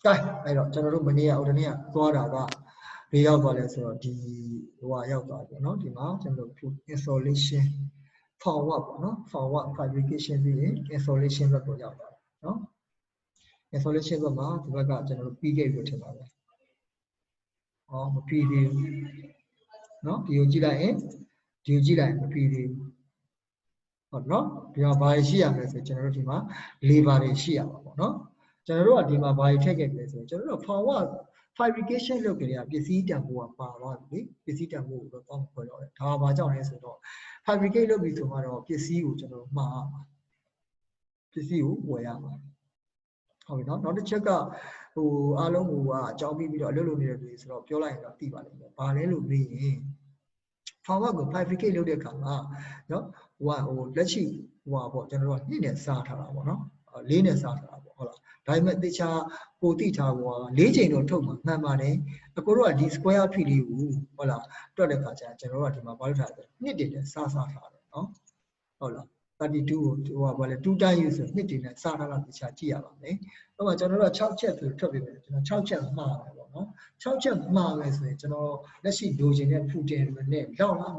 I don't general mania or near Guadaga. We are the out no demand and installation for what no for what fabrication being installation no installation of the general PK with another. Oh, PD no, do you like do you like PD? No, you are by Shia message general Liva Shia, no? General Dima by take a message. General for what? Fabrication locally, visit and move power, visit and move the pump for it. How about John is all? Fabricate lobby tomorrow, PCU, general ma, PCU, where am I? How not to check out who alone who are jobbing with a little bit of this or pure line of Tiba, Parallel me. For what go fabricate loaded come, no? Wow, let's see what general in Sata, no? Linus Sata. Diamond the cha, Potita, Legion or Toma, Namane, the Coroa di square PD, Ola, Todecacha, General Malta, knitted Sasa, no? Ola, 32 2 times use knitting and Sara the Chatia, eh? No, General Chow Chet to trouble, Chow Chet Ma, no? Chow Chet Ma is, let's see, Dojin and Putin name, Donna,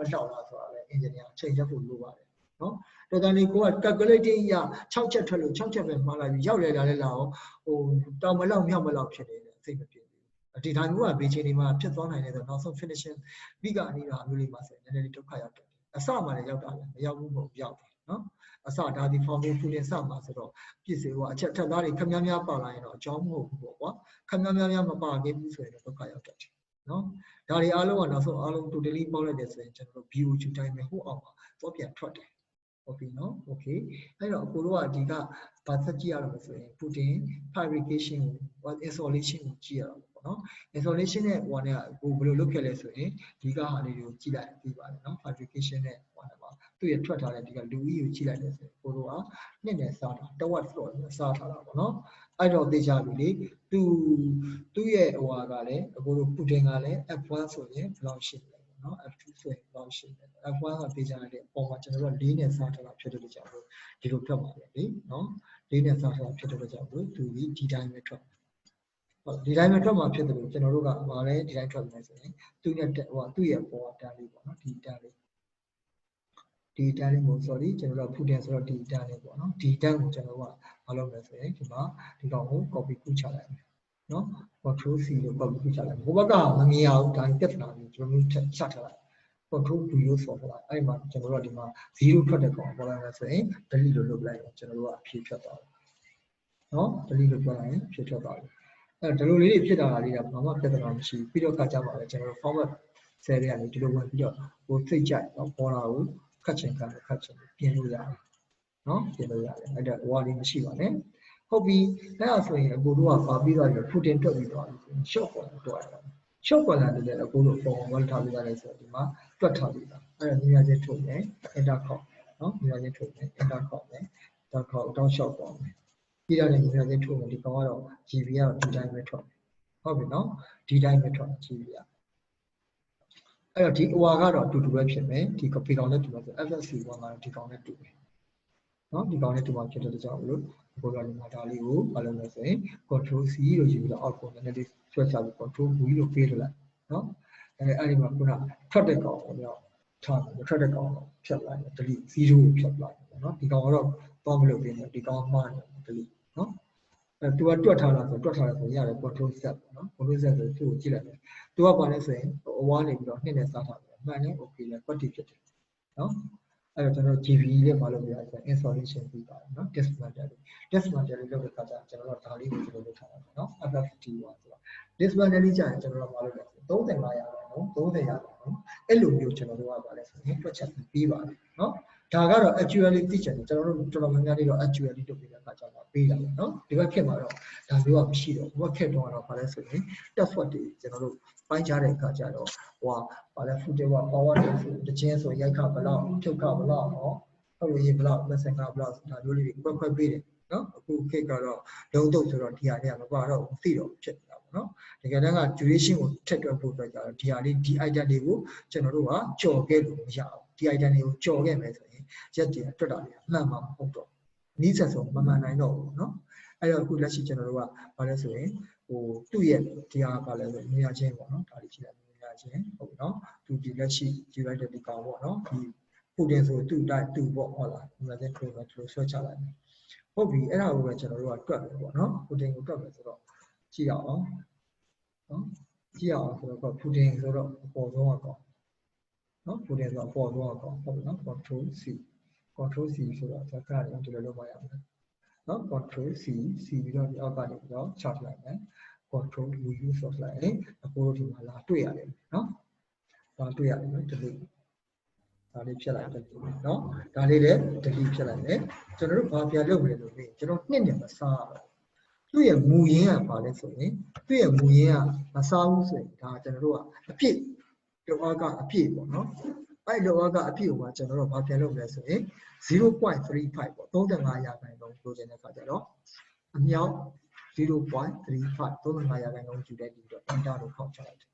engineer, change of Lua, no? Totally go at calculating ya, Chow Chet, Chow Chet, Malawi, Yawla, or Damala, Yamala, think of it. Did I go a beach in my pit on and also finishing bigger really must and then it took Kayaka. A summer, Yamu, Yaw, no? A sort of the form put in some master. You say, what Chetadari, Kamyamia Pala, John Mo, what? Kamyamia Mapa gave me to Kayaka. No? Dari Alo and also Alo to delete politics and general view to time who are Sophia Trot. Okay, no? Okay. I know Kurua Diga, Pathagia put in fabrication or installation. No? Installation at one look at it, Diga Halidu Chila, no? Fabrication at one about 2 years, Louis Chila, Kurua, Nene Sata, the what floor, Sata, no? I know the Jabili, 2 year Wagale, Guru Puttingale, F1 so yeah, launching. No, F2 launching. F1 of the Janade, or general linear Sata of Peter Jabu, Dilucama, no? Linear Sata of Peter Jabu to the D-diameter. The diameter of Peter General Mare, diameter of 2 year for Tally, D-Tally, sorry, General Putin, sort of D-Tally, D-Tally, General, along the say, the copy Kuchala. No, control C, the copy Kuchala. Obaga, Mamia, time definitely, remove satellite. Control to use for I'm a general demand, 0 protocol, what I'm saying, the leader look like general future. No, the leader blind, future value. The really pit are Mama Petan, she, Peter Kachama, general former, say they are to do one video, or 3 jack, or 4 hour, catching, Piano. No, I don't want in the Shiva name. Hobby, that's when I go to a Fabida, put into the shop on the door. Shop on the go to for one time that I said, to Tabita. I don't know they told me, and that call. No, you told me, and that call me. That call, don't shop on me. You don't know they told me the power of GVR D-diameter. Hobby, no? D-diameter GVR. I don't take Wagara to direction, eh? Take a pick on it to the FSC 1 take on it to me. No, the county to market the job look, Bogan Matali, Alana say, control C, or you will output and it is special control, we will feel like. No, and I remember try to call your time, the try to call, shut line, the lead, 0 shut line, no, the counter of Pomelo, the counter man, the lead, no. To a 2 hours, yeah, control step, no, control step 2 children. 2 upon saying, 1 in your hand and start up, man, okay, like what ticket, no. I don't know TV, the installation, no, test material. Test material, look at that, general Tali, no, about 50 ones. This one, any giant general model, those they are, no, those they are, no, Elu, general, to check the fever, no. Tagara actually teacher, general actually to be a Pachama, no, they came out, and you are Shido, what came on of Palestine, that's what the general Panjare Kajaro, or Palafuja power, the chance of Yaka Bala, Toka Bala, or Hurry Bla, Mesanga Blas, not really quite beating, no, who cake out, don't do to Tiana, Baro, Theo, check out, no, the Gadanga duration will take a book like Tiani, the identity, General, Joe Gelu, the identity of Joe Game, Jetty, Todania, Nama, Hoto. Needs us, Mamma, I know, no. အဲ့တော့အခုလက်ရှိကျွန်တော်တို့ကဘာလဲဆိုရင်ဟိုသူ့ရဲ့တရားကလည်းမြင်ရချင်းပေါ့နော်ဒါလေးကြည့်လိုက်မြင်ရချင်းဟုတ်ပြီနော်သူဒီလက်ရှိယူလိုက်တဲ့ဒီကောင်ပေါ့နော်ဒီပူတင်ဆိုသူ့တိုက်သူ့ပေါ့ဟုတ်လားဒီမှာကျခရိုပဲသူဆွဲချလိုက်တယ်ဟုတ်ပြီအဲ့ဒါကိုပဲကျွန်တော်တို့ကတွက်တယ်ပေါ့နော်ပူတင်ကိုတွက်မယ်ဆိုတော့ကြည့်အောင်နော်ကြည့်အောင်ဆိုတော့ပူတင်ဆိုတော့အပေါ်ဆုံးကတော့နော်ပူတင်ဆိုတော့အပေါ်ဆုံးကတော့ဟုတ်ပြီနော် control C ဆိုတော့ဇာတ်ကနေဒီလိုလုပ်ပါရမယ်နော် control C ပြီးတော့ဒီအောက်ကနေပြီးတော့ချောက်လိုက်မယ် control V ဆိုလိုက်ရင်အခုတို့ဒီမှာလာတွေ့ရတယ်နော်လာတွေ့ရတယ်နော်ဒီလိုဒါလေးဖြတ်လိုက်တယ်နော်ဒါလေးလည်း delete ဖြတ်လိုက်မယ်ကျွန်တော်တို့ဘာပြန်လုပ်မလဲလို့ပြီးကျွန်တော်နှစ်နဲ့မစားဘူးသူ့ရဲ့မူရင်းကဘာလဲဆိုရင်သူ့ရဲ့မူရင်းကမစားဘူးဆိုရင်ဒါကျွန်တော်တို့ကအပြည့်လောအားကအပြည့်ပေါ့နော်အဲ့လောအားကအပြည့်ကိုကျွန်တော်တို့ဘာပြန်လုပ်မလဲဆိုရင် 0.35 ပေါ့35ရာခိုင်နှုန်းလိုချင်တဲ့အခါကျတော့အမြောက် 0.35 35ရာခိုင်နှုန်းယူတဲ့ဒီတော့ enter လို့ခေါက်ချလိုက်တယ်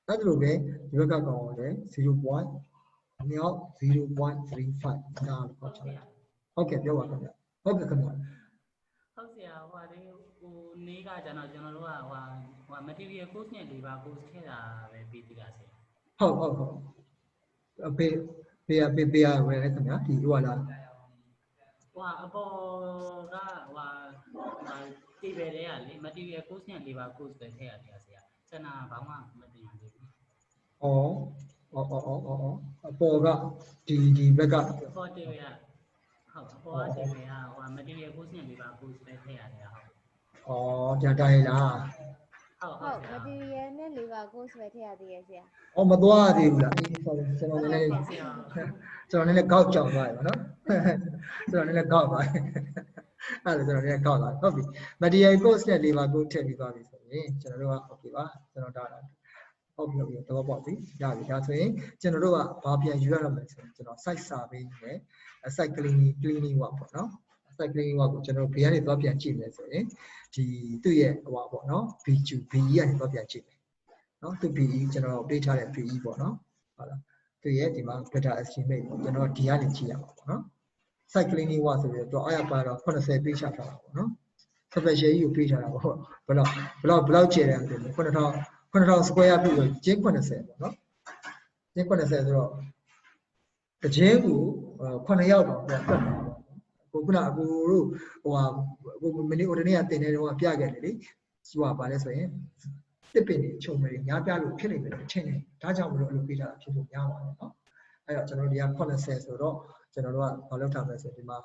အဲ့ဒါလိုပဲဒီဘက်ကကောင်ကိုလည်း 0. အမြောက် 0.35 enter လို့ခေါက်ချလိုက်ဟုတ်ကဲ့ပြောပါခင်ဗျဟုတ်ကဲ့ခင်ဗျဟုတ်ဆရာဟိုလေဟိုနေ့ကကျွန်တော်တို့ကဟို material course နဲ့ labor course ထည့်တာပဲပြီးသေးတာဆရာဟုတ်ပေးရပဲလေခင်ဗျာဒီဟိုလာဟိုအပေါ်ကတီးပဲလေကလေ material course နဲ့ labor course ပဲထည့်ရတယ်ဆရာကျန်တာဘာမှမတင်ရသေးဘူးအပေါ်ကဒီဘက်ကပေါ်တယ်ရဟုတ်ပေါ်တယ်ရဟို material course နဲ့ labor course ပဲထည့်ရတယ်ဟုတ်ဒါတိုင်းလားဟုတ် material နဲ့ labor course ပဲထည့်ရသေးရဲ့ဆရာမသွားသေးဘူးလားကျွန်တော်လည်းကောက်ကြောင်သွားပြီနော်ကျွန်တော်လည်းကောက်သွားပြီအဲ့ဒါကျွန်တော်လည်းကောက်လာဟုတ်ပြီ material course နဲ့ labor course ထည့်ပြီးသွားပြီဆိုရင်ကျွန်တော်တို့က okay ပါကျွန်တော်ဒါဟုတ်ပြီတော့ပေါ့ပြီရပြီဒါဆိုရင်ကျွန်တော်တို့ကဘာပြန်ယူရတော့မယ်ဆိုရင်ကျွန်တော် site survey နဲ့ site cleaning work ပေါ့နော် site cleaning work ကိုကျွန်တော်ဘေးကနေသွားပြန်ကြည့်မယ်ဆိုရင်ဒီသူ့ရဲ့ဟိုပါပေါ့နော် BE ကနေသွားပြန်ကြည့်မယ်နော်သူ BE ကျွန်တော်ပေးထားတဲ့ BE ပေါ့နော်ဟုတ်လားသူရဲ့ဒီမှာ better estimate ပေါ့ကျွန်တော်ဒီကနေကြည့်ရမှာပေါ့နော် site cleaning work ဆိုပြီးတော့အားရပါတော့80 ပေးချထားတာပေါ့နော် special ကြီးကိုပေးထားတာပေါ့ဘယ်လောက်ကျယ်တယ်ဆိုတော့9000 square ပြည့်လို့ကျင်း80ပေါ့နော်ကျင်း80ဆိုတော့တချင်းကို9ရောက်တော့ပြတ်တာပေါ့ခုနအကူတို့ဟိုဟာမနေ့ဟိုတနေ့ကတင်တဲ့တော့ပြခဲ့တယ်လေသူကဘာလဲဆိုရင်တစ်ပင်တွေခြုံမယ်ညားပြလို့ဖြစ်နေတယ်ထင်တယ်ဒါကြောင့်မလို့အလုပ်ပေးတာဖြစ်ဖို့များပါတယ်နော်အဲ့တော့ကျွန်တော်ဒီက80ဆိုတော့ကျွန်တော်တို့ကဘာလုပ်ထားမလဲဆိုဒီမှာ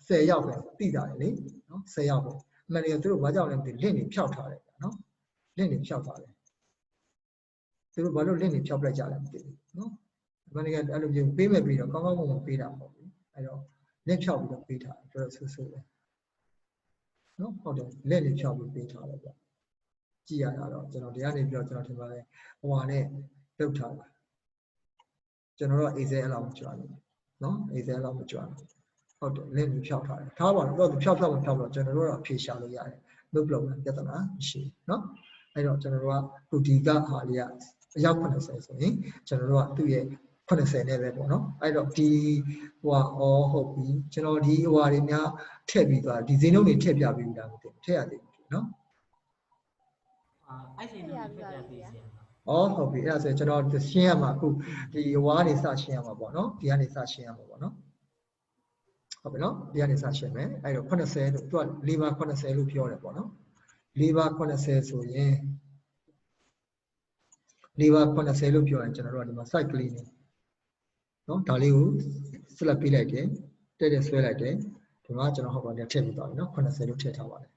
10ရောက်ပဲတိတာလေနော်10ရောက်ပဲအမှန်တကယ်သူတို့ဘာကြောင့်လဲမသိလင့်နေဖြောက်ထားတယ်နော်လင့်နေဖြောက်ထားတယ်သူတို့ဘာလို့လင့်နေဖြောက်ပလိုက်ကြလဲမသိဘူးနော်အမှန်တကယ်အဲ့လိုမျိုးပေးမဲ့ပြီးတော့ကောင်းကောင်းမွန်မွန်ပေးတာပေါ့ဗျအဲ့တော့လက်ဖြောက်ပြီးတော့ပေးထားတယ်တော်တော်ဆူဆူပဲနော်ဟုတ်တယ်လက်နေဖြောက်ပြီးပေးထားတယ်ဗျကြည့်ရတာတော့ကျွန်တော်တရားနေပြီးတော့ကျွန်တော်ထင်ပါတယ်ဟိုဟာနဲ့လုတ်ထားတာကျွန်တော်တို့ Excel အလောက်မကြွားဘူးနော် Excel အလောက်မကြွားဘူးဟုတ်တယ်လက်နေဖြောက်ထားတယ်ထားပါတော့သူဖြောက်တော့ကျွန်တော်တို့တော့ဖြေရှာလို့ရတယ်လုပ်လို့ပြဿနာမရှိဘူးနော်အဲ့တော့ကျွန်တော်တို့ကခုဒီကဟာလေးကအယောက်80ဆိုရင်ကျွန်တော်တို့ကသူ့ရဲ့80နဲ့ပဲပေါ့နော်အဲ့တော့ဒီဟိုဟာဟုတ်ပြီကျွန်တော်ဒီဟိုဟာတွေများထည့်ပြီးသွားဒီဈေးနှုန်းတွေထည့်ပြပြီးပြီလားမသိဘူးထည့်ရသေးဘူးနော်အဲ့ဒီနှုန်းထည့်ပြပေးစီဟုတ်ပြီအဲ့ဒါဆိုကျွန်တော်ရှင်းရမှာအခုဒီဟိုကနေစရှင်းရမှာပေါ့နော်ဒီကနေစရှင်းရမှာပေါ့နော်ဟုတ်ပြီနော်ဒီကနေစရှင်းမယ်အဲ့တော့80လို့သူက labor 80လို့ပြောတယ်ပေါ့နော် labor 80ဆိုရင် labor 80လို့ပြောရင်ကျွန်တော်တို့ကဒီမှာ site cleaning နော်ဒါလေးကို select ပေးလိုက်တယ်တဲ့ဆွဲလိုက်တယ်ဒီမှာကျွန်တော်ဟောပါတယ်ထည့်ပြီးသွားပြီနော်80လို့ထည့်ထားပါတယ်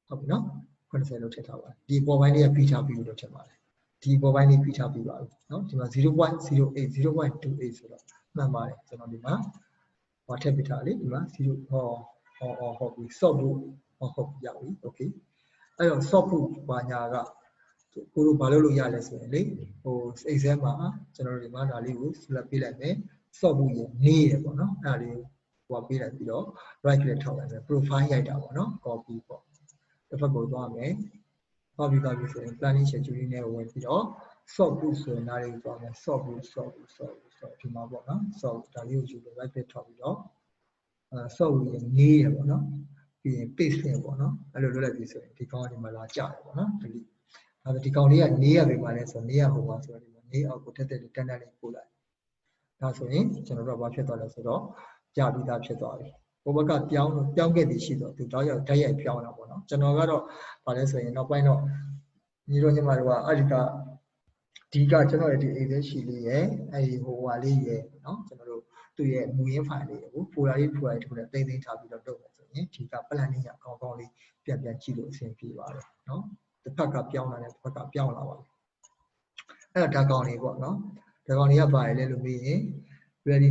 ဟုတ်ပြီနော်80လို့ထည့်ထားပါတယ်ဒီပေါ်ပိုင်းလေးကပြီးထားပြီလို့ထည့်ပါတယ်ဒီပေါ်ပိုင်းလေးပြီးထားပြီးပါပြီနော်ဒီမှာ 0.08 0.28 ဆိုတော့မှန်ပါတယ်ကျွန်တော်ဒီမှာဟောထည့်ပေးထားလေဒီမှာ0ဟုတ်ပြီ soft ဖို့ဟုတ်ရပြီ okay အဲ့တော့ soft ဖို့ဘာညာကကိုတို့ဘာလုပ်လို့ရလဲဆိုရင်လေဟို Excel မှာကျွန်တော်တို့ဒီမှာဒါလေးကို select ပေးလိုက်မယ် soft ဖို့ရနေရပေါ့နော်အဲ့ဒါလေးဟိုပေးလိုက်ပြီးတော့ right click ထောက်လိုက်မယ် profile ရိုက်တာပေါ့နော် copy ပေါ့တစ်ဖက်ကိုသွားမယ်သွားပြီးဆိုရင် planning schedule နဲ့ဝင်ပြီးတော့ soft ဖို့ဆိုရင်ဒါလေးကိုသွားမယ် soft ဖို့ဒီမှာပေါ့နော် soft ဒါလေးကိုယူပြီး right click ထောက်ပြီးတော့soft ဖို့ရနေရပေါ့နော် ပြီးပိတ်ဆင်ပေါ့နော်အဲ့လိုလုပ်လိုက်ပြီဆိုရင်ဒီကောင်ကဒီမှာလာကြတယ်ပေါ့နော်ဒီဒီကောင်လေးကနေရပြီပါလဲဆိုနေရဟိုပါဆိုတော့ဒီမှာနေအောက်ကိုတက်တက်တန်းတန်းလေးပို့လိုက်ဒါဆိုရင်ကျွန်တော်တို့ကဘာဖြစ်သွားလဲဆိုတော့ကြပြီးသားဖြစ်သွားပြီဘိုးဘက်ကပြောင်းခဲ့သည်ရှိတော့သူတော့ရောက်ဓာတ်ရိုက်ပြောင်းတာပေါ့နော်ကျွန်တော်ကတော့ဘာလဲဆိုရင်နောက်ပိုင်းတော့ညီတို့ညီမတို့ကအဲ့ဒီကကျွန်တော်ရဲ့ဒီ Excel sheet လေးရဲ့အဲ့ဒီဟိုဟာလေးရဲ့နော်ကျွန်တော်တို့သူ့ရဲ့မူရင်း file လေးကို folder တခုနဲ့သိမ်းထားပြီးတော့လုပ်မယ်ဆိုရင်ဒီက plan လေးအကောင်းလေးပြန်ကြည့်လို့အဆင်ပြေပါတယ်နော်တစ်ဖက်ကပြောင်းလာတယ်တစ်ဖက်ကပြောင်းလာပါအဲ့ဒါကောင်လေးပေါ့နော်ဒါကောင်လေးကပါရလဲလို့ပြီးရင် ready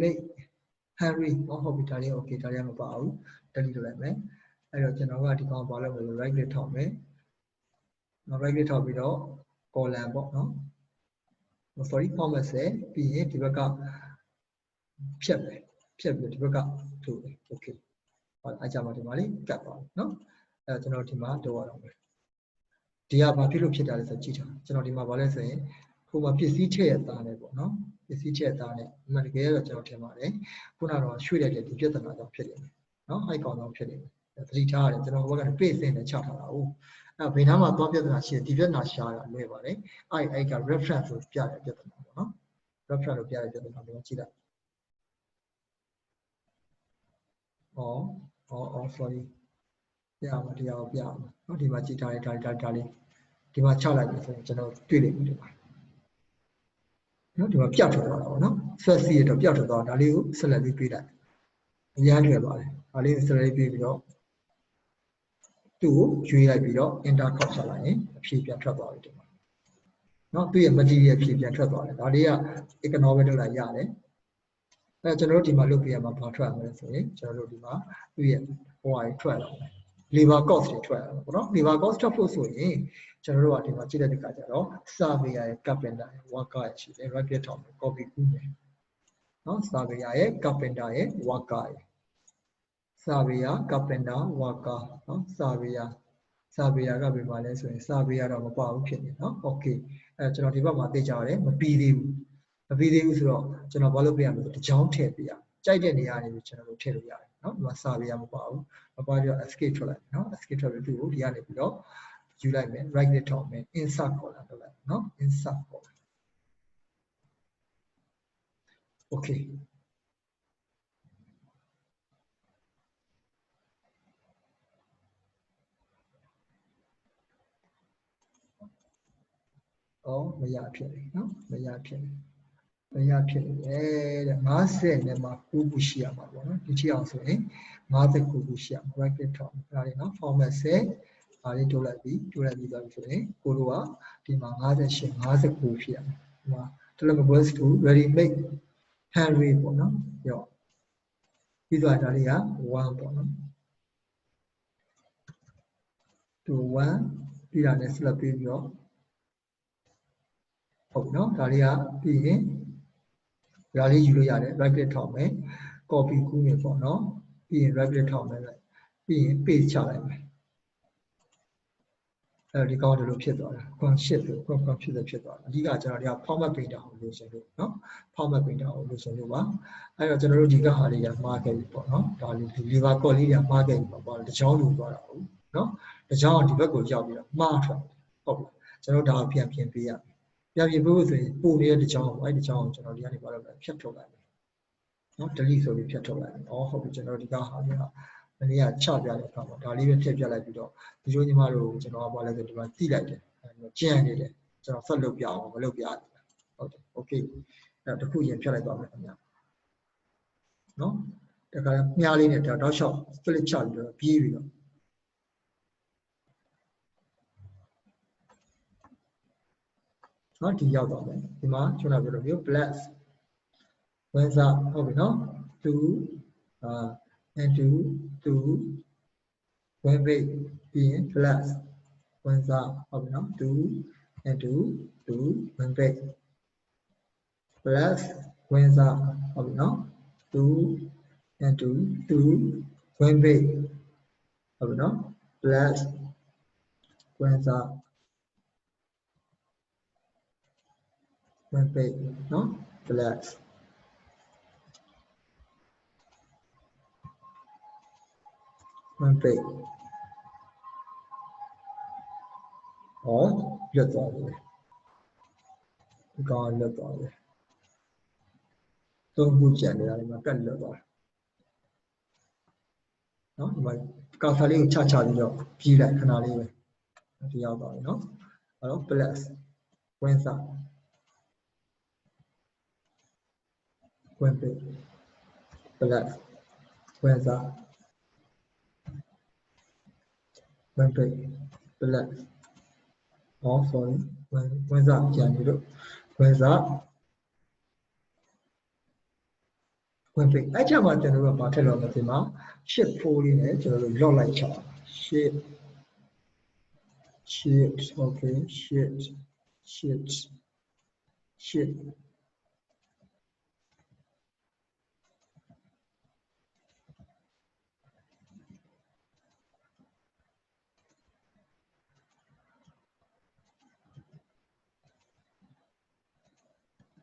made Henry ဟုတ်ပြီဒါလေး okay ဒါလေးမပါဘူး delete လုပ်လိုက်မယ်အဲ့တော့ကျွန်တော်ကဒီကောင်ပါလို့ right click ထောက်မယ်နော် right click ထောက်ပြီးတော့ column ပေါ့နော် sorry format ဆဲပြီးရင်ဒီဘက်ကဖြတ်ပြီးဒီဘက်ကထိုးတယ် okay ဟုတ်အဲ့ကြမှာဒီမှာလေးကတ်ပါနော်အဲ့ကျွန်တော်ဒီမှာတော့ရအောင်မယ်ဒီကဘာဖြစ်လို့ဖြစ်တာလဲဆိုကြည့်ထားကျွန်တော်ဒီမှာဘာလဲဆိုရင်ဟိုမှာပစ္စည်းချက်ရသားနဲ့ပေါ့နော်ပစ္စည်းချက်သားနဲ့အမှန်တကယ်တော့ကျွန်တော်ထင်ပါတယ်ခုနကတော့ရွှေ့လိုက်တဲ့ဒီပြဿနာကြောင့်ဖြစ်နေတယ်နော်ဟိုက်ကောင်ကြောင့်ဖြစ်နေတယ်သတိထားရတယ်ကျွန်တော်ဟိုဘက်က page နဲ့ချထားတာဟုတ်အဲ့ဘယ်နားမှာသွားပြဿနာရှိတယ်ဒီပြဿနာရှာတာလွယ်ပါတယ်အဲ့က reference ကိုပြတဲ့ပြဿနာပေါ့နော် reference ကိုပြတဲ့ပြဿနာကိုကြည့်လိုက်sorry ပြမှာတရားကိုပြမှာနော်ဒီမှာကြည့်ထားတဲ့ဒါလေးဒီမှာချလိုက်ပြီဆိုရင်ကျွန်တော်တွေ့လိမ့်မယ်ဒီမှာနော်ဒီမှာပြတ်ထွက်သွားတာပေါ့နော် set စီရတော့ပြတ်ထွက်သွားဒါလေးကိုဆက်လက်ပြီးပြေးလိုက်အများကြီးထွက်သွားတယ်ဒါလေးကိုဆက်လက်ပြီးတော့သူ့ကိုရွေးလိုက်ပြီးတော့ enter ခေါက်ချလိုက်ရင်အဖြေပြန်ထွက်သွားပြီဒီမှာနော်သူ့ရဲ့ material အဖြေပြန်ထွက်သွားတယ်ဒါလေးက economic လုပ်လိုက်ရတယ်အဲကျွန်တော်တို့ဒီမှာလုပ်ပြရမှာဘာထွက်ရမလဲဆိုရင်ကျွန်တော်တို့ဒီမှာသူ့ရဲ့ဟိုဟာထွက်လာတယ် labor cost တွေထွက်လာတယ်ပေါ့နော် labor cost ထွက်ဖို့ဆိုရင်ကျွန်တော်တို့ကဒီမှာကြည့်တဲ့အခါကျတော့ surveyor ရဲ့ carpenter ရဲ့ worker ရဲ့ရှိတယ် right click ထောက်မယ် copy ကူးမယ်နော် surveyor ရဲ့ carpenter ရဲ့ worker ရဲ့ surveyor carpenter worker နော် surveyor ကဘယ်မှာလဲဆိုရင် surveyor တော့မပါဘူးဖြစ်နေနော် okay အဲကျွန်တော်ဒီဘက်မှာသိကြရတယ်မပြီးသေးဘူးဆိုတော့ကျွန်တော်ဘာလုပ်ပြရမလဲဆိုတကြောင်းထည့်ပြရကြိုက်တဲ့နေရာနေပြီးကျွန်တော်တို့ထည့်လို့ရတယ်နော်ဒီမှာ surveyor မပါဘူးမပါပြီးတော့ escape ထွက်လိုက်နော် escape ထွက်ပြီးသူ့ကိုဒီကနေပြီးတော့ယူလိုက်မယ် right click ထောက်မယ် insert column လုပ်လိုက်နော် insert column okay မရဖြစ်နေနော်မရဖြစ်နေတဲ့50နဲ့မှာ9ခုရှိရမှာပေါ့နော်ဒီကြည့်အောင်ဆိုရင်59ခုရှိရမှာ right click ထောက်ဒါလေးနော် format 10ဒါလေးတိုးလိုက်ပြီးသွားပြီဆိုရင်ကိုတို့ကဒီမှာ58 59ဖြစ်ရမှာဒီမှာ deliverables to ready made Henry ပေါ့နော်ရောပြီးသွားဒါလေးက1ပေါ့နော်to 1ပြီးတာနဲ့ select ပြီးတော့ဟုတ်နော်ဒါလေးကပြီးရင်ဒါလေးယူလို့ရတယ် right click ထောက်မယ် copy ကူးမယ်ပေါ့နော်ပြီးရင် right click ထောက်မယ်ပြီးရင် paste ချလိုက်မယ်အဲဒီကောင်းတယ်လို့ဖြစ်သွားတယ် consist ဆို computer ဖြစ်သွားတယ်အဓိကကျွန်တော်တို့က format painter ကိုလိုချင်လို့နော် format painter ကိုလိုချင်လို့ပါအဲတော့ကျွန်တော်တို့ဒီကဟာလေးကမှားခဲ့ပြီပေါ့နော်ဒါလေး lever call လေးကမှားခဲ့ပြီပေါ့တကြောင်းလိုသွားတာဟုတ်နော်တကြောင်းကဒီဘက်ကိုရောက်ပြီးတော့မှားထွက်ဟုတ်ပြီကျွန်တော်တို့ဒါကိုပြန်ပြင်ပေးရမယ်ပြန်ပြင်ပေးဖို့ဆိုရင်ပို့နေတဲ့တကြောင်းအဲ့ဒီတကြောင်းကိုကျွန်တော်ဒီကနေပါတော့ဖြတ်ထုတ်လိုက်မယ်နော် delete ဆိုပြီးဖြတ်ထုတ်လိုက်မယ်ဟုတ်ပြီကျွန်တော်ဒီကဟာလေးကမနေ့ကချပြတဲ့အခါမှာဒါလေးပဲဖြတ်ပြလိုက်ပြီးတော့ဒီလိုညီမတို့ကျွန်တော်ကဘာလဲဆိုဒီမှာတိလိုက်တယ်ကျန်နေတယ်ကျွန်တော်ဆက်လုပ်ပြအောင်မလုပ်ပြဘူးဟုတ်တယ် okay အဲ့တော့တစ်ခုရင်ဖြတ်လိုက်ပါမယ်ခင်ဗျာနော်တခါမြားလေးနဲ့တောက်လျှောက် split ချပြီးတော့ပြေးပြီးတော့နော်ဒီရောက်တော့မယ်ဒီမှာကျွန်တော်ပြောလို့မျိုး plus ဝင်စားဟုတ်ပြီနော်2 into 2 ဝင်ပိတ်ပြီးရင် plus ဝင်စားဟုတ်ပြီနော်2 into 2 ဝင်ပိတ် plus ဝင်စားဟုတ်ပြီနော်2 into 2 ဝင်ပိတ်ဟုတ်ပြီနော် plus ဝင်စားဝင်ပိတ်နော် plus One pay. Or let all. God let all. Don't good generally, my pen let all. No, my Catholic cha be like canary. The other, no? Hello, bless. When's that? When pay. Bless. When's that? When pay. Bless. Oh, sorry. When's that? January. When's that? When pay. I just want to know about the Loma. Ship falling it, low light chart. Shit. Okay. Shit.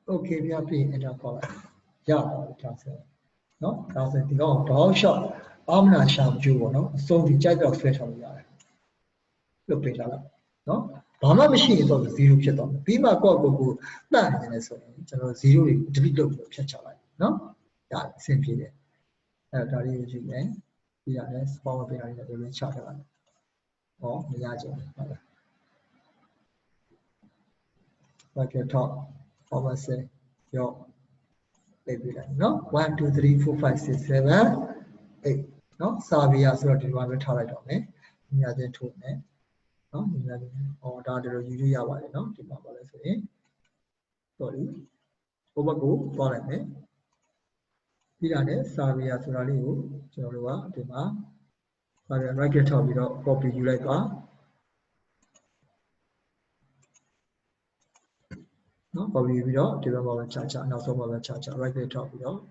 Okay, we are playing in a color. Yeah, that's it. No, that's it. No, dog shot. I'm not sure you know. So we check out straight on the eye. Look at that. No, Bama machine is on 0 pit on. Bima go, that is a 0 to be looked at picture. No, yeah, simply there. That is you, eh? Yeah, that's power behind the chat. Oh, the agent. Like your top, over say, your baby line. No, 1, 2, 3, 4, 5, 6, 7, 8. No, Savia sort of one retired on it. Yeah, then 2. No, or daughter you are no, sorry. Over go, for a minute. Here, Savia Surali, Jorua, Dima, but I like it of copy you like no, probably we don't develop chacha, now some of the chacha, right there top, you know,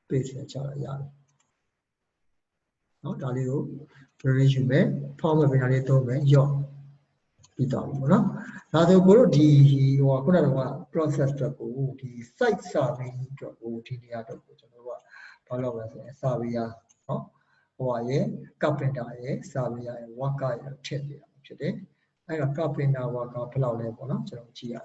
base the chala yard. No, Dalio, resume, form of an told yo, be done, no? Now the Guru D or Kuna process to go, the site survey to go to the other followers, Savia, no? Or ye, carpenter, Savia, Waka, Chili, today. I got carpenter, Waka, Plow level, no? Chia,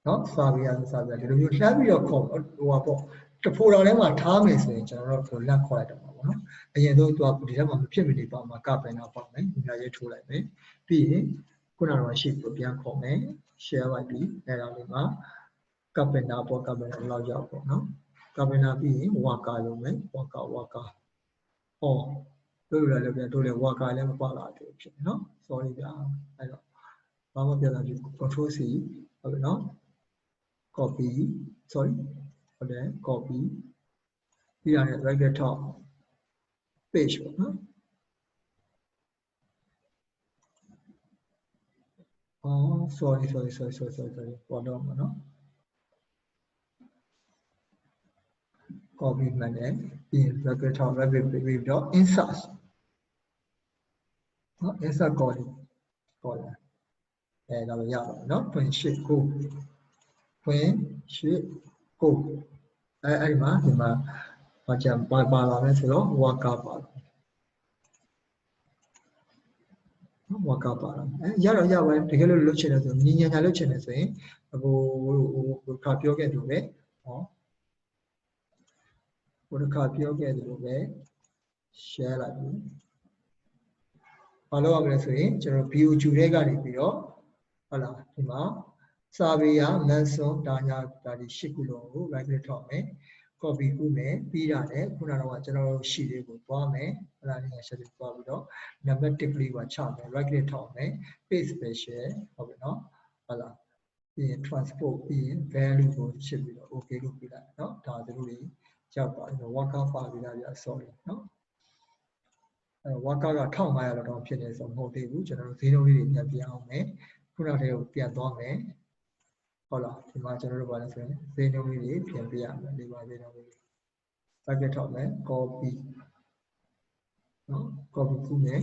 no, Savia, Savia, you have your call, or to pull out my time is in general for not quite a moment. And you don't talk to them on the primitive about my carpenter apartment, you know, to like me. Be Kuna ship would be a comment, share like be, and Alima, carpenter, carpenter, large out, no? Carpenter being Waka, Waka. Oh, do you look at the Waka and Waka, no? Sorry, I don't. Mama control C, no? Copy, sorry, okay, copy. Here are right at top page. Huh? Oh, sorry. Bottom, no? Copy my name. In right at top, right with dot insert. Insert calling. And now, yeah, no? When ship go. When ship go. I remember, but I'm by walk up. Walk up. Yeah, when the yellow look at the Nina look at the go copy again to it. What a copy again to it. Share like you. Follow up with a view to regular. Hala, Hima, Savia, Nelson, Danya, Daddy Shikulo, like the Tommy, Copy Kume, Pirane, Kunana, General Shiri, Pame, Lani, Shadi Pavido, Namatically what charm, like the Tommy, Face Special, Obino, Hala, the transport being valuable ship, okay, look at that, no, Tazuri, Java, walk out Pavia, sorry, no. Waka 1500တော့ဖြစ်နေဆိုမဟုတ်သေးဘူးကျွန်တော်တို့ဈေးနှုန်းလေးတွေပြန်ပြအောင်မယ်ခုနကတည်းကပြန်သွားမယ်ဟုတ်လားဒီမှာကျွန်တော်တို့ဘာလဲဆိုရင်ဈေးနှုန်းလေးတွေပြန်ပြရမယ်ဒီမှာဈေးနှုန်းလေး target ထောက်မယ် copy နော် copy ခုမယ်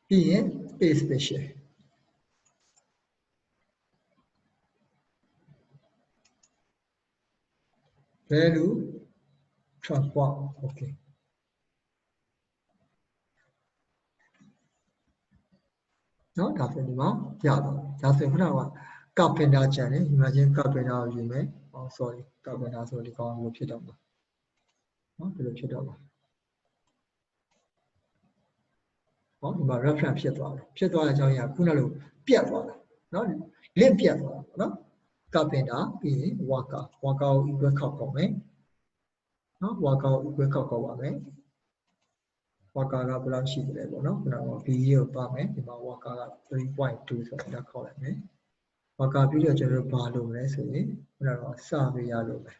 ပြီးရင် paste ပဲရှယ် value transport okay နော်ဒါဆိုဒီမှာရတော့ဒါဆိုခုနက carpenter ကျန်တယ် imagine carpenter ကိုယူမယ် sorry carpenter ဆိုဒီကောင်လိုဖြစ်တော့မှာနော်ဒီလိုဖြစ်တော့မှာဟောဒီမှာ reference ဖြစ်သွားတယ်ဖြစ်သွားတဲ့အကြောင်းအရာခုနလိုပြတ်သွားတယ်နော် link ပြတ်သွားတာနော် carpenter ပြီးရင် worker ကို equal ခောက်ကောက်မယ်နော် worker ကို equal ခောက်ကောက်ပါမယ် worker ကဘယ်လောက်ရှိတယ်ပေါ့နော်ခုနက v ကိုပါမယ်ဒီမှာ worker က 3.2 ဆိုတော့ခေါက်လိုက်မယ် worker ပြီးတော့ကျွန်တော်တို့ဘာလုပ်မလဲဆိုရင်ခုနက surveyor လုပ်မယ်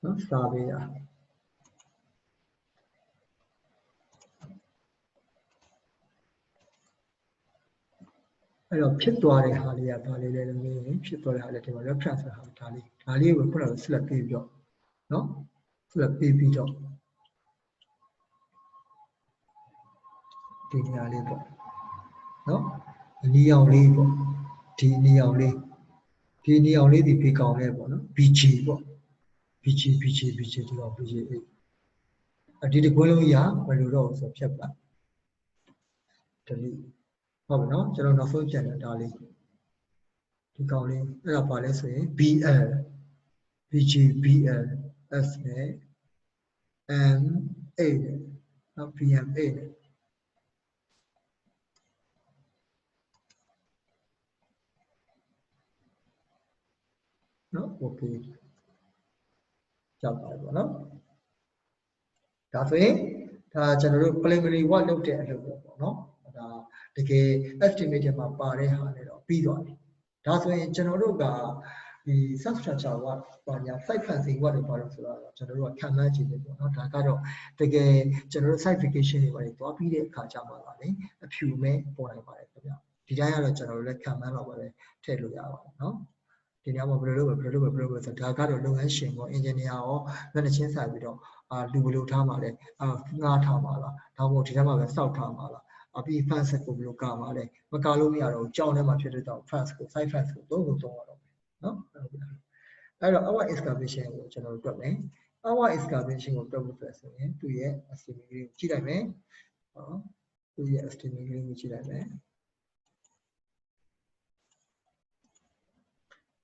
နော် surveyor အဲ့တော့ဖြစ်သွားတဲ့ဟာလေးကဘာလေးလဲလို့မေးရင်ဖြစ်သွားတဲ့ဟာလေးဒီမှာ reference ဆိုတာဒါလေးကိုခုနက select ပေးပြီးတော့နော် select ပေးပြီးတော့ဒီနေရာလေးပေါ့နော်နီအောင်လေးပေါ့ဒီနီအောင်လေးဒီကောင်လေးပေါ့နော် BG ပေါ့ BG ဒီကောင် BG ဒီတကွင်းလုံးရမလို့တော့ဆိုဖြတ်ပါ delete ဟုတ်ပြီနော်ကျွန်တော်နောက်ဆုံးပြန်တယ်ဒါလေးဒီကောင်လေးအဲ့ဒါပါလဲဆိုရင် BL BG BL S နဲ့ M A နော် BMA နော် okay ကြောက်ပါတယ်ပေါ့နော်ဒါဆိုရင်ဒါကျွန်တော်တို့ preliminary work လုပ်တဲ့အလုပ်ပေါ့နော်ဒါတကယ် estimate ထဲမှာပါတဲ့ဟာလည်းတော့ပြီးသွားပြီဒါဆိုရင်ကျွန်တော်တို့ကဒီ substructure work ဘာညာ site fencing work တွေပါလို့ဆိုတော့ကျွန်တော်တို့ကခံမှန်းကြည့်တယ်ပေါ့နော်ဒါကတော့တကယ်ကျွန်တော်တို့ site vacation တွေပါတွေသွားပြီးတဲ့အခါကျမှလာတယ်အဖြူမဲ့ပေါ်နိုင်ပါတယ်ခင်ဗျဒီတိုင်းကတော့ကျွန်တော်တို့လည်းခံမှန်းတော့ပါပဲထည့်လို့ရပါတယ်နော်ဒီနေရာမှာဘယ်လိုလုပ်ဆိုဒါကတော့လုပ်ငန်းရှင်ရော engineer ရောလက်နဲ့ချင်းဆိုင်ပြီးတော့လူဘယ်လိုထားမှာလဲငားထားမှာလားဒါမှမဟုတ်ဒီထဲမှာပဲစောက်ထားမှာလားအပြီး fence ကိုဘယ်လိုကာမှာလဲမကာလို့မရတော့ကြောင်းထဲမှာဖြစ်တဲ့ကြောင့် fence ကို side fence ကိုသုံးရတော့မယ်နော်အဲ့တော့ our excavation ကိုကျွန်တော်တို့တွက်မယ် our excavation ကိုတွက်ဖို့ဆိုရင်သူ့ရဲ့ estimate ကိုကြည့်လိုက်မယ်နော်သူ့ရဲ့ estimate ကိုကြည့်လိုက်မယ်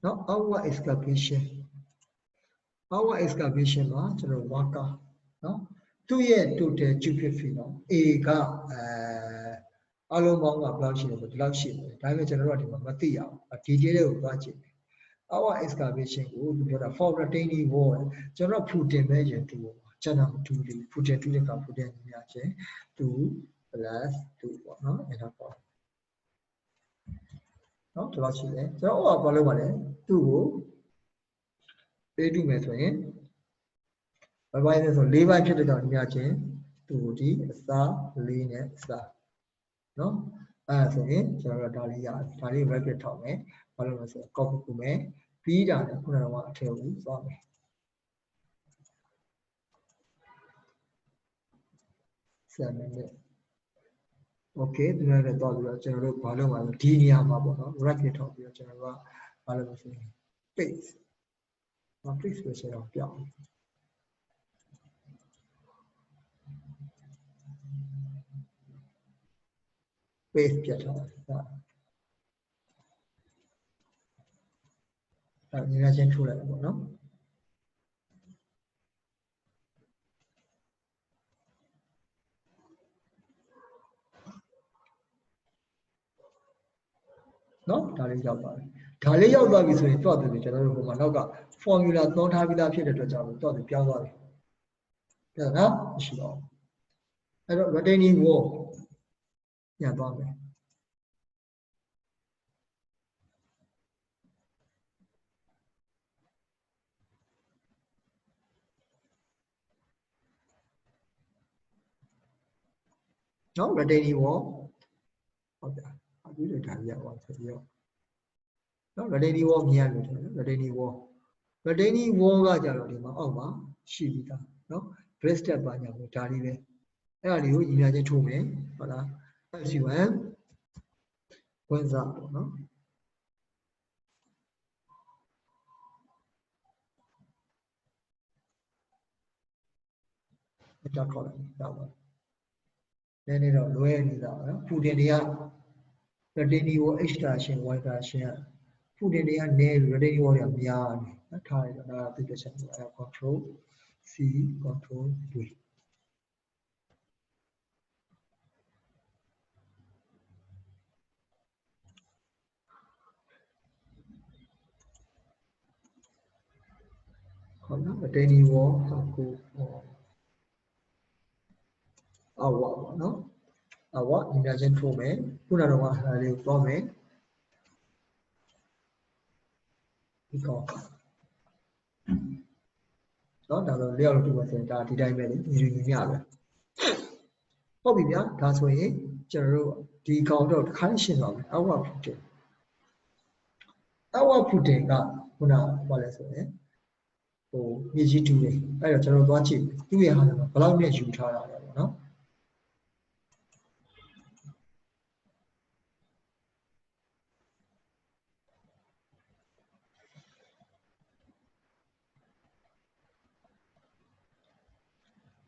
နော် our excavation မှာကျွန်တော် worker နော်သူ့ရဲ့ total cubic feet နော် A ကအလုံးပေါင်းကဘယ်လောက်ရှိလဲဆိုဒီလောက်ရှိတယ်ဒါပေမဲ့ကျွန်တော်တို့ကဒီမှာမသိရအောင် detail တွေကိုသွားကြည့်မယ် our excavation ကိုသူပြောတာ for retaining wall ကျွန်တော် footing ပဲရင်တူကျွန်တော်တူလေး footing တူတဲ့က footing များချင်း2 plus 2ပေါ့နော်အဲ့ဒါပေါ့နော်ဒီလောက်ရှိတယ်ကျွန်တော်ဘာလုပ်ပါလဲသူ့ကိုပေးတူမယ်ဆိုရင်ဘယ်ပိုင်းလဲဆို၄ပိုင်းဖြစ်တဲ့ကြောင့်ညချင်းသူ့ဒီအစား၄နဲ့အစားနော်အဲ့ဆိုရင်ကျွန်တော်တို့ဒါလေးရတယ်ဒါလေး bracket ထောက်မယ်ဘာလို့လဲဆိုတော့ copy လုပ်မယ်ပြီးတာနဲ့ခုနကအထည့်ဦးသွားမယ်7 minute okay ဒီနေ့တော့ပြီးတော့ကျွန်တော်တို့ဘာလုပ်ပါလဲဒီနေရာမှာပေါ့နော် bracket ထောက်ပြီးတော့ကျွန်တော်တို့ကဘာလုပ်လို့ဆိုရင် paste ပဲဆက်အောင်ပြောင်းpaste ပြတ်ထားတယ်အဲ့ဒီနေရာချင်းထိုးလိုက်ပေါ့နော်နော်ဒါလေးရောက်ပါတယ်ဒါလေးရောက်သွားပြီဆိုရင်တော့တယ်ကျွန်တော်တို့ဟိုမှာနောက်က formula သုံးထားပြီးသားဖြစ်တဲ့အတွက်ကြောင့်တော့ပြောင်းသွားပြီအဲ့ဒါမရှိတော့အဲ့တော့ retaining wall ညသွားမယ်နော် retaining wall ဟုတ်တယ်အခုလိုဒါကြီးရောက်သွားဆိုပြီးတော့နော် retaining wall မြင်ရလို့တယ်နော် retaining wall ကကြတော့ဒီမှာအောက်မှာရှိပြီးသားနော် brace step ပါညာကိုဒါလေးပဲအဲ့ဒါလေးကိုညီညာချင်းထိုးမယ်ဟုတ်လား S1 ဝင်စားပေါ့နော်တက်ခေါ်လိုက်တော့ပါနည်းနည်းတော့လွဲနေတာနော်ပူတင်တွေကရတင်ဒီကို extraction y-traction ပူတင်တွေကနည်းရတင်ဒီကိုတွေကများနေနော်ထားရတော့ဒါသိတဲ့ချက်ပေါ့အဲ control C control V ဟုတ်နော်ရတင်ဒီကိုကိုအဝပေါ့နော်အဝညီမချင်းထိုးမယ်ခုနကတော့ဟာလေးကိုသွားမယ်ဒီကောနော်ဒါဆိုလျှောက်လို့ပြပါစရင်ဒါဒီတိုင်းပဲလေညီညီမျှပဲဟုတ်ပြီဗျာဒါဆိုရင်ကျွန်တော်တို့ဒီကောင်တော့တစ်ခါရှင်းသွားမယ်အဝဖူတင်ကခုနဘာလဲဆိုရင်ဟိုမြေကြီးတူတယ်အဲ့တော့ကျွန်တော်သွားကြည့်သူ့ရဲ့ဟာလည်းဘယ်လောက်နဲ့ယူထားတာလဲပေါ့နော်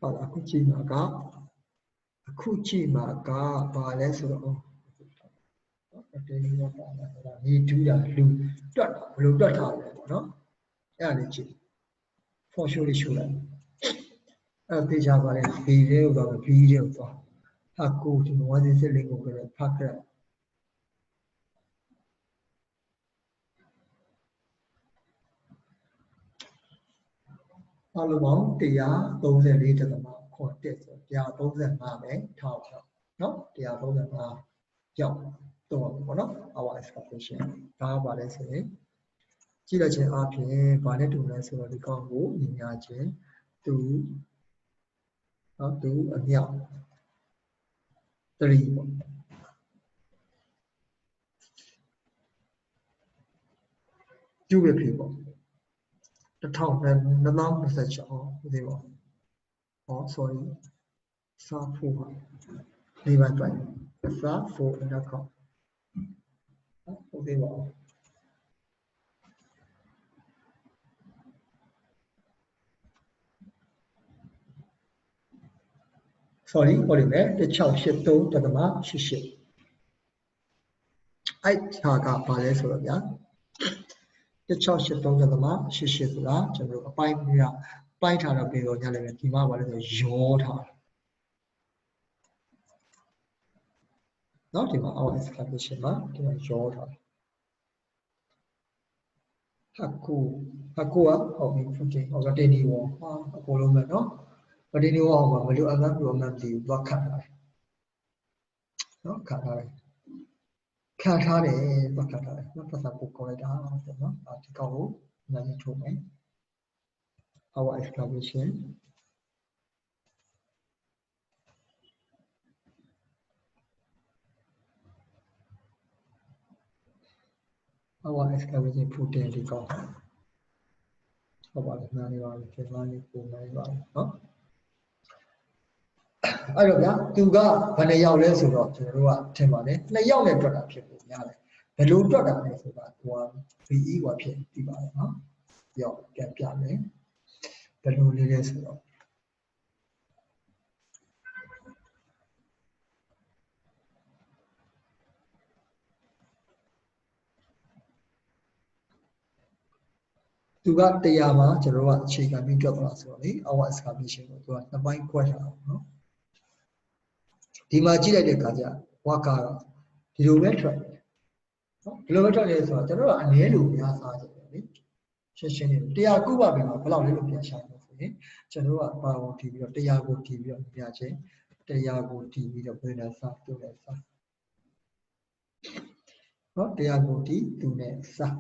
ဟုတ်အခုကြည့်မှာကဘာလဲဆိုတော့တယ်လီရောပါလာဆိုတာမြေတူးတာလူတွတ်တာဘယ်လိုတွတ်ထားလဲပေါ့နော်အဲ့ဒါလေးကြည့် for sure လေးရှုလိုက်အဲ့တေချာပါလေ B လေးကိုတော့ B လေးကိုသွားဟာကိုဒီဝါစီစစ်လေးကိုပဲဖတ်ခဲ့အလုံးပေါင်း134.7ဆို135ပဲထောက်တော့နော်135ရောက်တော့ပေါ့နော် our expectation ဒါကပါလဲဆိုရင်ကြည့်လိုက်ခြင်းအပြင်ဘာနဲ့တူလဲဆိုတော့ဒီကောင်ကိုညီညာခြင်းသူအမြောက်3ပေါ့ကျူပဲဖြစ်ပေါ့2026ဟုတ်သေးပါsorry စာဖို့ပါလေးပါတွိုင်းစာဖို့နောက်ခေါဟုတ်သေးပါsorry ဟောလိမယ်1683.88အဲ့ဟာကဘာလဲဆိုတော့ဗျာ1683.88ဆိုတာကျွန်တော်တို့အပိုင်းပြပိုင်းထားတော့ပြီးတော့ညလည်းပဲဒီမှာဘာလဲဆိုရောထားเนาะဒီမှာ our exclamation မှာဒီမှာရောထားဟာကိုကဟုတ်ပြီဖူတင်ဟောကတင်ဒီဝါအကုန်လုံးပဲเนาะကတင်ဒီဝါဟောမှာမလို့အမှန်ပြောမှန်ဒီသွားခတ်ထားတယ်เนาะခတ်ထားတယ်သွားခတ်ထားတယ်เนาะပတ်သက်ပို့ခေါ်လိုက်တာပေါ့เนาะဒီကောင်ကိုနားရထုတ်မယ် our exclamation our exclamation ဖူတင်ဒီကောင်ဟုတ်ပါပြီနားနေပါပြီပြန်လာနေပုံနေပါပြီเนาะအဲ့တော့ဗျာသူကဘယ်နှယောက်လဲဆိုတော့ကျွန်တော်တို့ကထင်ပါတယ်2ယောက်နဲ့တွက်တာဖြစ်ပုံရတယ်ဘယ်လိုတွက်တာလဲဆိုတာကိုက BE ကဖြစ်ပြီးပါတယ်เนาะပြောပြန်ပြမယ်ဘယ်လိုလေးလဲဆိုတော့သူက100မှာကျွန်တော်တို့ကအခြေခံပြီးတွက်သွားဆိုတော့လေ our exclamation ကိုသူက2ပိုင်းခွဲထားတာเนาะဒီမှာကြည့်လိုက်တဲ့အခါကျဝါကတော့ဒီလိုပဲထွက်နော်ဒီလိုပဲထွက်နေဆိုတော့ကျွန်တော်တို့ကအနည်းလို့များစားကြတယ်လေရှင်းနေ100ခုပါပြီမှာဘယ်လောက်လဲလို့ပြန်ရှာလို့ဆိုရင်ကျွန်တော်တို့ကပါဝင်တီးပြီးတော့100ကိုတီးပြီးတော့ပြချင်း100ကိုတီးပြီးတော့ဘယ်နဲ့စားသူနဲ့စားနော်100ကိုတီးသူနဲ့စား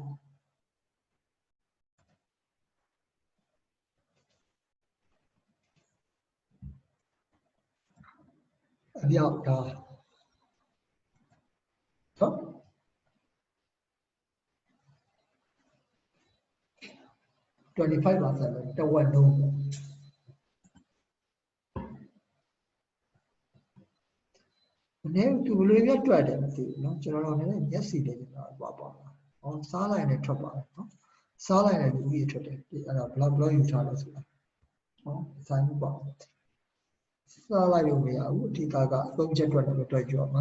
အပြောက်ဒါနော်25% တဝက်လုံးန nếu tụi lưỡi biết trọi đấy thì nó cho nó này nhất gì đấy nó bỏ nó xá lại này thoát bỏ nó xá lại này đúng gì thoát đấy là bla yêu trả lại rồi nó sai không bỏ xá lại được bây giờ thì ta cả không chết trọi được trọi chỗ mà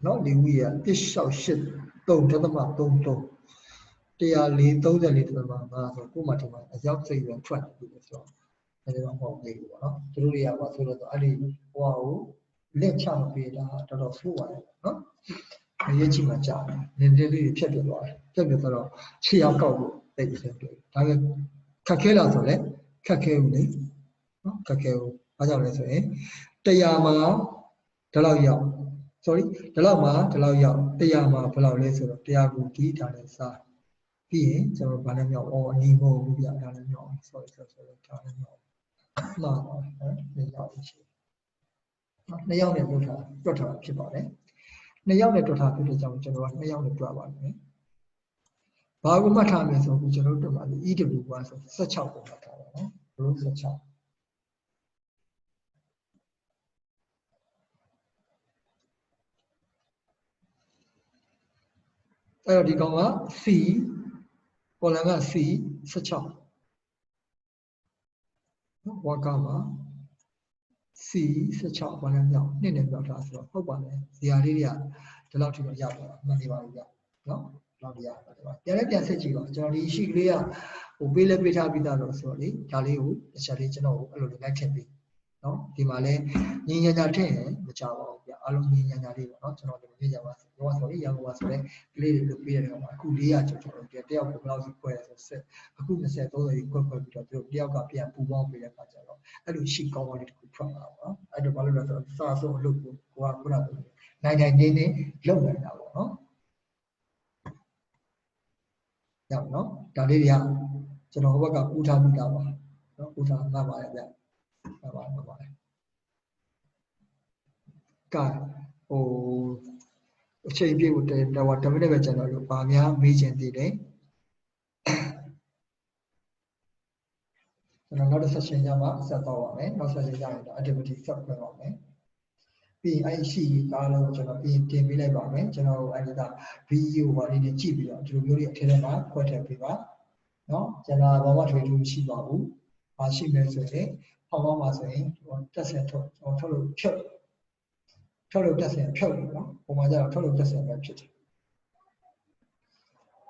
nó lưu ý à cái sau shit tông cho tao mà tông thì lý tông ra lý tông mà rồi cũng mà thì mà giáo sư vẫn thoát được rồi nên là họ nghĩ của nó tôi đi vào số đó anh đi wow lên chạm về là đó số vậy đó bây chỉ mà chạm nên điဖြတ်ပြသွားတယ်ဖြတ်ပြတော့ခြေရောက်ကောက်ဖို့တိတ်အဆင်ပြေဒါပေမဲ့ခက်ခဲလားဆိုလဲခက်ခဲဘူးလေနော်ခက်ခဲဘူးဘာကြောင့်လဲဆိုရင်100မှာဒီလောက်ရောက် sorry ဒီလောက်မှာဒီလောက်ရောက်100မှာဘယ်လောက်လဲဆိုတော့100ကိုဒီထားလဲစားပြီးရင်ကျွန်တော်ဘာလဲမြောက်အော်အနီးမဟုတ်ဘူးပြဒါလည်းမြောက် sorry ဒါလည်းမြောက်မှားပါနှစ်ယောက်ရှိနှစ်ယောက်နဲ့တွက်ထားဖြစ်ပါတယ်နှစ်ယောက်နဲ့တွက်ထားဖြစ်တဲ့ကြောင့်ကျွန်တော်ကနှစ်ယောက်နဲ့တွက်ပါမယ်ဘာကိုမှတ်ထားမယ်ဆိုတော့ကျွန်တော်တို့တွက်ပါလိ EW1 ဆို16ကိုမှတ်ထားပါနော် row 16အဲ့တော့ဒီကောင်က C ပေါ်လန်က C 16နော်ဝါကမှာ C 16ဘာလဲမြောက်နှစ်နဲ့မြောက်တာဆိုတော့ဟုတ်ပါမယ်ဇာလေးတွေကဒီလောက်ထိတော့ရောက်သွားတာမှန်နေပါပြီဗျနော်လောက်ရပါတယ်ပြန်ဆက်ကြည့်ပါကျွန်တော်ဒီရှိကလေးကဟိုပေးလဲပေးထားပြီးသားတော့ဆိုတော့လေဒါလေးကိုတစ်ချက်လေးကျွန်တော်အဲ့လိုလိုက်ထည့်ပေးနော်ဒီမှာလဲညင်ညာထည့်ရင်မကြပါဘူးဗျအားလုံးညင်ညာလေးပေါ့နော်ကျွန်တော်ဒီနေ့ကြပါဆိုတော့ဆိုရင်ရန်ကုန်ပါဆိုတဲ့ကလေးတွေလုပ်ပေးတဲ့ကောင်မှာအခု400ကျော်တော့တယောက်ကိုဘယ်လောက်စီခွဲရဆိုဆက်အခု20 30ကြီးခွဲပြီးတော့သူတယောက်ကပြန်ပူပေါင်းပေးတဲ့အခါကျတော့အဲ့လိုရှိကောင်းကောင်းလေးတစ်ခုထွက်လာပါတော့အဲ့တော့ဘာလို့လဲဆိုတော့စာဆုံးအလုပ်ကိုခုနကနိုင်နေလုပ်နေတာပေါ့နော်ရအောင်နော်ဒါလေးတွေကကျွန်တော်ဟိုဘက်ကပူထားပြီးသားပါနော်ပူထားမှတ်ပါရဲ့ဗျမှတ်ပါတယ်ကဲဟိုအချိန်ပြည့်ကိုတော့10မိနစ်ပဲကျွန်တော်တို့ဗာများမေးချင်သေးတယ်ကျွန်တော်နောက်တစ် session ကျမှဆက်တော့ပါမယ်နောက် session ကျရင်တော့ activity ဆက်ပြန်ပါမယ်ပြီးအဲ့ရှိအားလုံးကျွန်တော်ပြင်တင်ပေးလိုက်ပါမယ်ကျွန်တော်အဲ့ဒါ video ဘာလေးတွေကြည့်ပြီးတော့ဒီလိုမျိုးတွေအထက်ထဲမှာခွဲထည့်ပေးပါနော်ကျွန်တော်ဘာမှထွေထူးမရှိပါဘူးဘာရှိမလဲဆိုရင်ဟောင်းမှာဆိုရင်တက်ဆက်ထုတ်လို့ဖြုတ်လို့တက်ဆက်ဖြုတ်လို့နော်ပုံမှန်ကျတော့ထုတ်လို့တက်ဆက်ပဲဖြစ်တယ်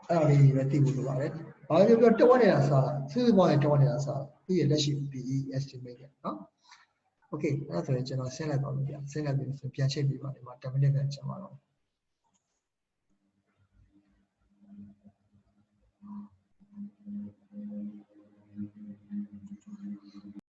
အဲ့ဒါလေးပဲသိဖို့လိုပါတယ်ဘာလို့ပြောတက်ဝက်နေတာစားလိုက်စုစုပေါင်းတက်ဝက်နေတာစားသူ့ရဲ့လက်ရှိ PE estimate နော်โอเคအဲ့ဒါဆိုရင်ကျွန်တော်ဆင်းလိုက်ပါမယ်ဗျဆင်းလိုက်ပြီးဆိုပြန်ချိန်ပြပါဒီမှာ10မိနစ်ပဲကျန်ပါတော့